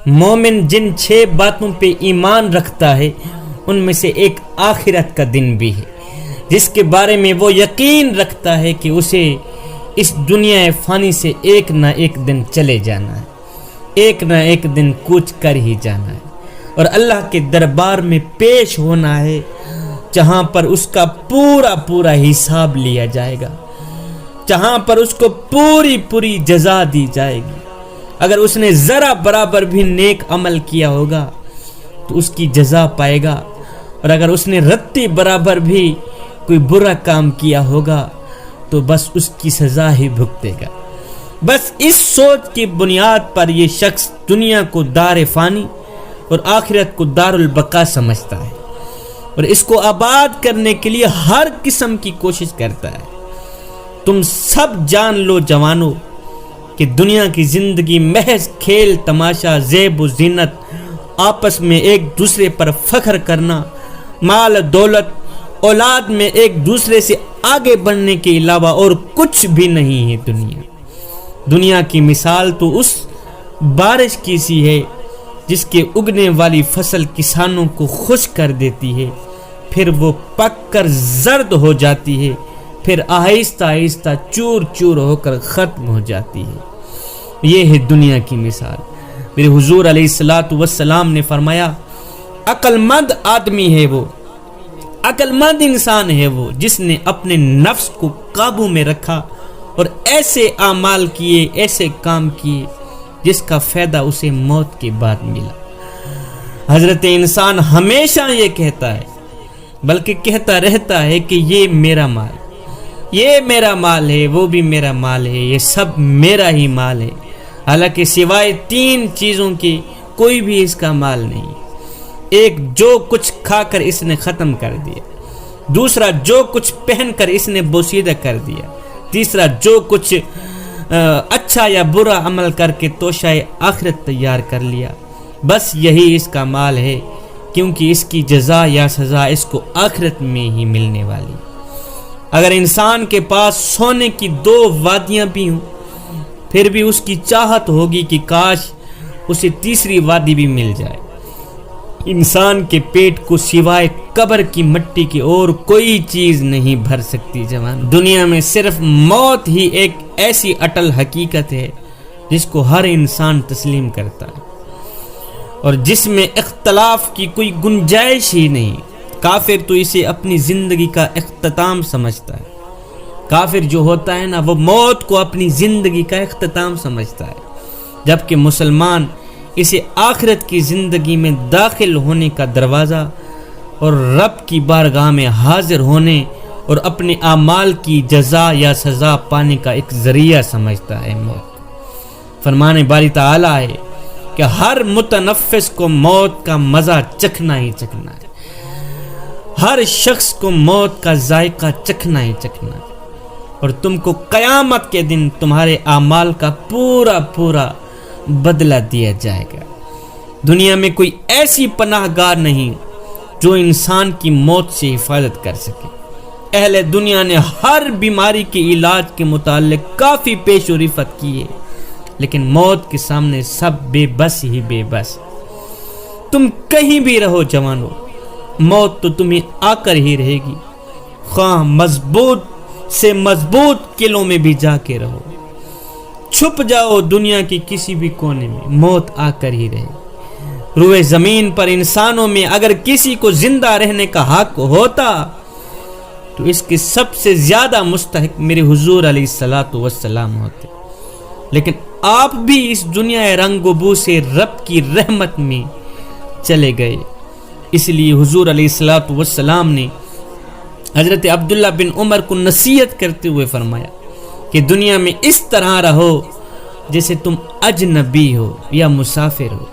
مومن جن 6 باتوں پہ ایمان رکھتا ہے ان میں سے ایک آخرت کا دن بھی ہے، جس کے بارے میں وہ یقین رکھتا ہے کہ اسے اس دنیا فانی سے ایک نہ ایک دن چلے جانا ہے، ایک نہ ایک دن کوچ کر ہی جانا ہے اور اللہ کے دربار میں پیش ہونا ہے، جہاں پر اس کا پورا حساب لیا جائے گا، جہاں پر اس کو پوری جزا دی جائے گی۔ اگر اس نے ذرا برابر بھی نیک عمل کیا ہوگا تو اس کی جزا پائے گا، اور اگر اس نے رتی برابر بھی کوئی برا کام کیا ہوگا تو بس اس کی سزا ہی بھگتے گا۔ بس اس سوچ کی بنیاد پر یہ شخص دنیا کو دار فانی اور آخرت کو دار البقا سمجھتا ہے، اور اس کو آباد کرنے کے لیے ہر قسم کی کوشش کرتا ہے۔ تم سب جان لو جوانو کہ دنیا کی زندگی محض کھیل تماشا، زیب و زینت، آپس میں ایک دوسرے پر فخر کرنا، مال دولت اولاد میں ایک دوسرے سے آگے بڑھنے کے علاوہ اور کچھ بھی نہیں ہے۔ دنیا کی مثال تو اس بارش کی سی ہے جس کے اگنے والی فصل کسانوں کو خوش کر دیتی ہے، پھر وہ پک کر زرد ہو جاتی ہے، پھر آہستہ چور چور ہو کر ختم ہو جاتی ہے۔ یہ ہے دنیا کی مثال۔ میرے حضور علیہ الصلوۃ والسلام نے فرمایا، عقل مند آدمی ہے وہ، عقل مند انسان ہے وہ جس نے اپنے نفس کو قابو میں رکھا اور ایسے اعمال کیے، ایسے کام کیے جس کا فائدہ اسے موت کے بعد ملا۔ حضرت انسان ہمیشہ یہ کہتا ہے، بلکہ کہتا رہتا ہے کہ یہ میرا مال، یہ میرا مال ہے، وہ بھی میرا مال ہے، یہ سب میرا ہی مال ہے، حالانکہ سوائے 3 چیزوں کے کوئی بھی اس کا مال نہیں۔ ایک، جو کچھ کھا کر اس نے ختم کر دیا، دوسرا جو کچھ پہن کر اس نے بوسیدہ کر دیا، تیسرا جو کچھ اچھا یا برا عمل کر کے توشہ آخرت تیار کر لیا، بس یہی اس کا مال ہے، کیونکہ اس کی جزا یا سزا اس کو آخرت میں ہی ملنے والی۔ اگر انسان کے پاس سونے کی 2 وادیاں بھی ہوں پھر بھی اس کی چاہت ہوگی کہ کاش اسے تیسری وادی بھی مل جائے۔ انسان کے پیٹ کو سوائے قبر کی مٹی کی اور کوئی چیز نہیں بھر سکتی۔ جوان، دنیا میں صرف موت ہی ایک ایسی اٹل حقیقت ہے جس کو ہر انسان تسلیم کرتا ہے اور جس میں اختلاف کی کوئی گنجائش ہی نہیں۔ کافر تو اسے اپنی زندگی کا اختتام سمجھتا ہے، کافر جو ہوتا ہے نا، وہ موت کو اپنی زندگی کا اختتام سمجھتا ہے، جبکہ مسلمان اسے آخرت کی زندگی میں داخل ہونے کا دروازہ اور رب کی بارگاہ میں حاضر ہونے اور اپنے اعمال کی جزا یا سزا پانے کا ایک ذریعہ سمجھتا ہے۔ موت، فرمان باری تعالی ہے کہ ہر متنفس کو موت کا مزہ چکھنا ہی چکھنا ہے، ہر شخص کو موت کا ذائقہ چکھنا ہی چکھنا ہے، اور تم کو قیامت کے دن تمہارے اعمال کا پورا بدلہ دیا جائے گا۔ دنیا میں کوئی ایسی پناہ گاہ نہیں جو انسان کی موت سے حفاظت کر سکے۔ اہل دنیا نے ہر بیماری کے علاج کے متعلق کافی پیش و رفت کی ہے، لیکن موت کے سامنے سب بے بس ہی بے بس۔ تم کہیں بھی رہو جوانو، موت تو تمہیں آ کر ہی رہے گی، خواہ مضبوط سے مضبوط قلعوں میں بھی جا کے رہو، چھپ جاؤ دنیا کی کسی بھی کونے میں، موت آ کر ہی رہے۔ روئے زمین پر انسانوں میں اگر کسی کو زندہ رہنے کا حق ہوتا تو اس کے سب سے زیادہ مستحق میرے حضور علیہ الصلوۃ والسلام ہوتے، لیکن آپ بھی اس دنیا رنگ و بو سے رب کی رحمت میں چلے گئے۔ اس لیے حضور علیہ الصلوۃ والسلام نے حضرت عبداللہ بن عمر کو نصیحت کرتے ہوئے فرمایا کہ دنیا میں اس طرح رہو جیسے تم اجنبی ہو یا مسافر ہو،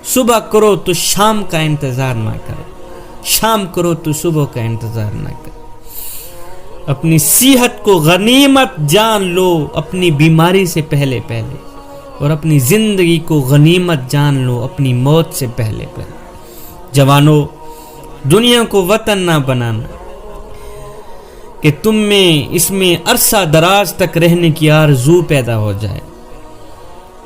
صبح کرو تو شام کا انتظار نہ کرو، شام کرو تو صبح کا انتظار نہ کرو۔ اپنی صحت کو غنیمت جان لو اپنی بیماری سے پہلے اور اپنی زندگی کو غنیمت جان لو اپنی موت سے پہلے۔ جوانو، دنیا کو وطن نہ بنانا کہ تم میں اس میں عرصہ دراز تک رہنے کی آرزو پیدا ہو جائے۔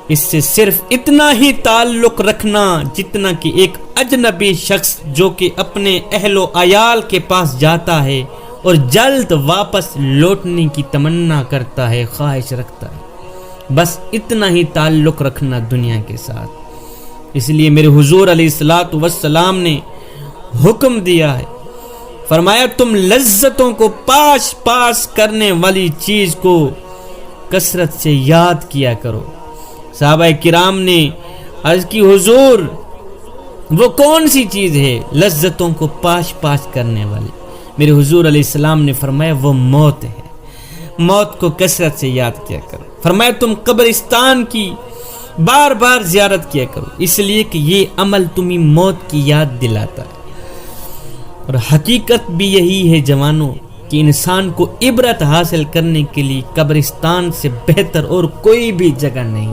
اس سے صرف اتنا ہی تعلق رکھنا جتنا کہ ایک اجنبی شخص جو کہ اپنے اہل و عیال کے پاس جاتا ہے اور جلد واپس لوٹنے کی تمنا کرتا ہے، خواہش رکھتا ہے، بس اتنا ہی تعلق رکھنا دنیا کے ساتھ۔ اس لیے میرے حضور علیہ الصلوۃ والسلام نے حکم دیا ہے، فرمایا تم لذتوں کو پاش پاش کرنے والی چیز کو کثرت سے یاد کیا کرو۔ صحابہ کرام نے عرض کی حضور وہ کون سی چیز ہے لذتوں کو پاش پاش کرنے والی؟ میرے حضور علیہ السلام نے فرمایا وہ موت ہے، موت کو کثرت سے یاد کیا کرو۔ فرمایا تم قبرستان کی بار بار زیارت کیا کرو، اس لیے کہ یہ عمل تمہیں موت کی یاد دلاتا ہے۔ اور حقیقت بھی یہی ہے جوانوں کہ انسان کو عبرت حاصل کرنے کے لیے قبرستان سے بہتر اور کوئی بھی جگہ نہیں ہے۔